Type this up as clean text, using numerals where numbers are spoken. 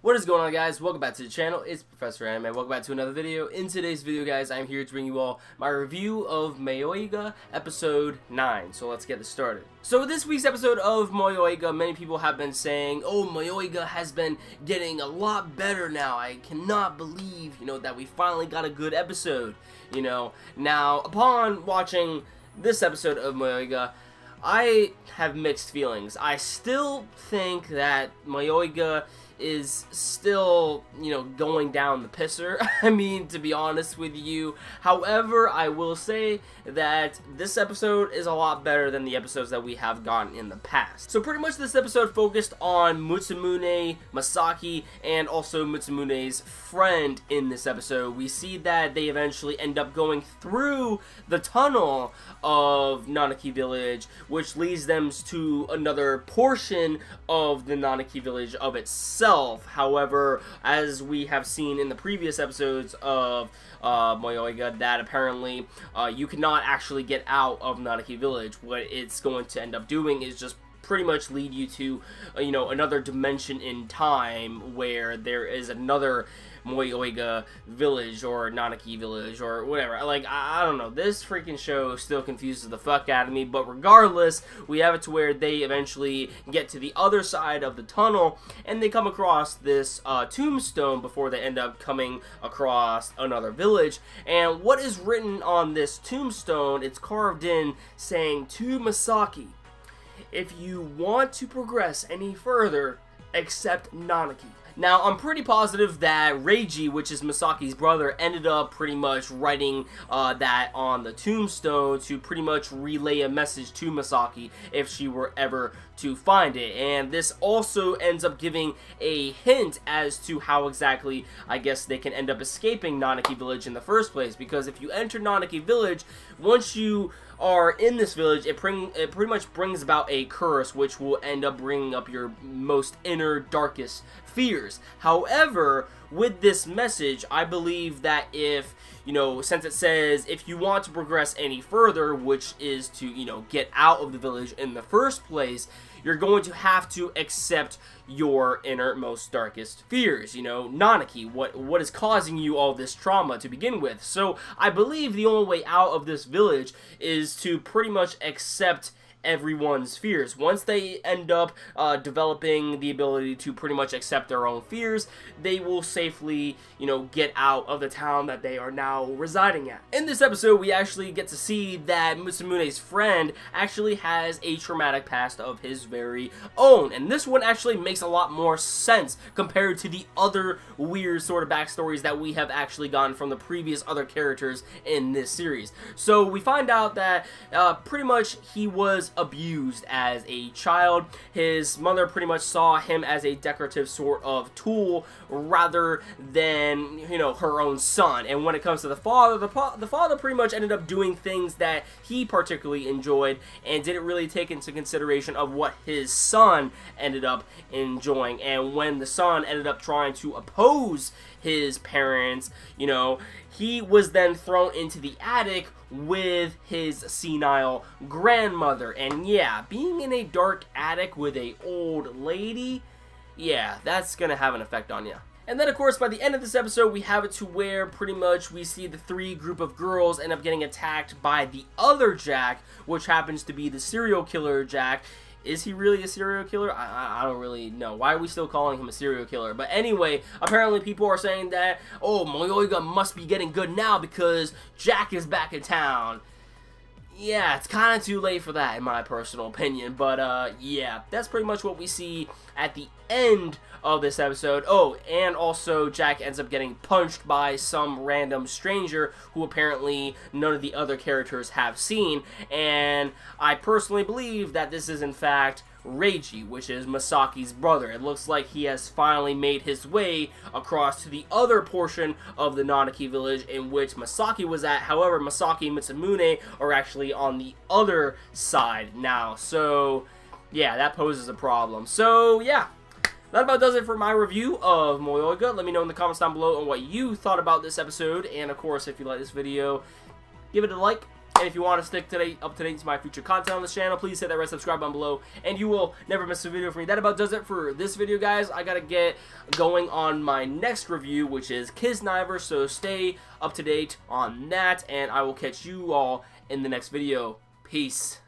What is going on, guys? Welcome back to the channel. It's Professor Anime. Welcome back to another video. In today's video, guys, I'm here to bring you all my review of Mayoiga episode 9. So let's get this started. So with this week's episode of Mayoiga, many people have been saying, oh, Mayoiga has been getting a lot better now. I cannot believe, that we finally got a good episode. Now, upon watching this episode of Mayoiga, I have mixed feelings. I still think that Mayoiga is still, going down the pisser. I mean, to be honest with you. However, I will say that this episode is a lot better than the episodes that we have gotten in the past. So pretty much this episode focused on Mutsumune, Masaki, and also Mutsumune's friend in this episode. We see that they eventually end up going through the tunnel of Nanaki Village, which leads them to another portion of the Nanaki Village of itself. However, as we have seen in the previous episodes of Mayoiga, that apparently you cannot actually get out of Nanaki Village. What it's going to end up doing is just pretty much lead you to, another dimension in time where there is another Mayoiga village or Nanaki village or whatever. Like, I don't know. This freaking show still confuses the fuck out of me, but regardless, we have it to where they eventually get to the other side of the tunnel and they come across this tombstone before they end up coming across another village. And what is written on this tombstone, it's carved in saying, "To Masaki, if you want to progress any further, accept Nanaki." Now, I'm pretty positive that Reiji, which is Masaki's brother, ended up pretty much writing that on the tombstone to pretty much relay a message to Masaki if she were ever to find it. And this also ends up giving a hint as to how exactly, I guess, they can end up escaping Nanaki Village in the first place. Because if you enter Nanaki Village, once you are in this village, it pretty much brings about a curse which will end up bringing up your most inner, darkest fears. However, with this message, I believe that if, since it says if you want to progress any further, which is to, get out of the village in the first place, you're going to have to accept your innermost darkest fears, Nanaki, what is causing you all this trauma to begin with. So I believe the only way out of this village is to pretty much accept everyone's fears. Once they end up developing the ability to pretty much accept their own fears, they will safely, get out of the town that they are now residing at. In this episode, we actually get to see that Mutsumune's friend actually has a traumatic past of his very own, and this one actually makes a lot more sense compared to the other weird sort of backstories that we have actually gotten from the previous other characters in this series. So we find out that pretty much he was abused as a child. His mother pretty much saw him as a decorative sort of tool rather than, her own son. And when it comes to the father, the father pretty much ended up doing things that he particularly enjoyed and didn't really take into consideration of what his son ended up enjoying. And when the son ended up trying to oppose his parents, he was then thrown into the attic with his senile grandmother. And yeah, being in a dark attic with a old lady, yeah, that's gonna have an effect on you. And then, of course, by the end of this episode, we have it to where pretty much we see the three group of girls end up getting attacked by the other Jack, which happens to be the serial killer Jack. Is he really a serial killer? I don't really know. Why are we still calling him a serial killer? But anyway, apparently people are saying that, oh, Mayoiga must be getting good now because Jack is back in town. Yeah, it's kind of too late for that in my personal opinion. But yeah, that's pretty much what we see at the end of this episode. Oh, and also Jack ends up getting punched by some random stranger who apparently none of the other characters have seen. And I personally believe that this is in fact Reiji, which is Masaki's brother. It looks like he has finally made his way across to the other portion of the Nanaki village in which Masaki was at. However, Masaki and Mutsumune are actually on the other side now. So yeah, that poses a problem. So yeah, that about does it for my review of Mayoiga. Let me know in the comments down below on what you thought about this episode. And of course, if you like this video, give it a like And if you want to stick up to date to my future content on this channel, please hit that red subscribe button below, and you will never miss a video from me. That about does it for this video, guys. I gotta get going on my next review, which is Kisniver, so stay up to date on that, and I will catch you all in the next video. Peace.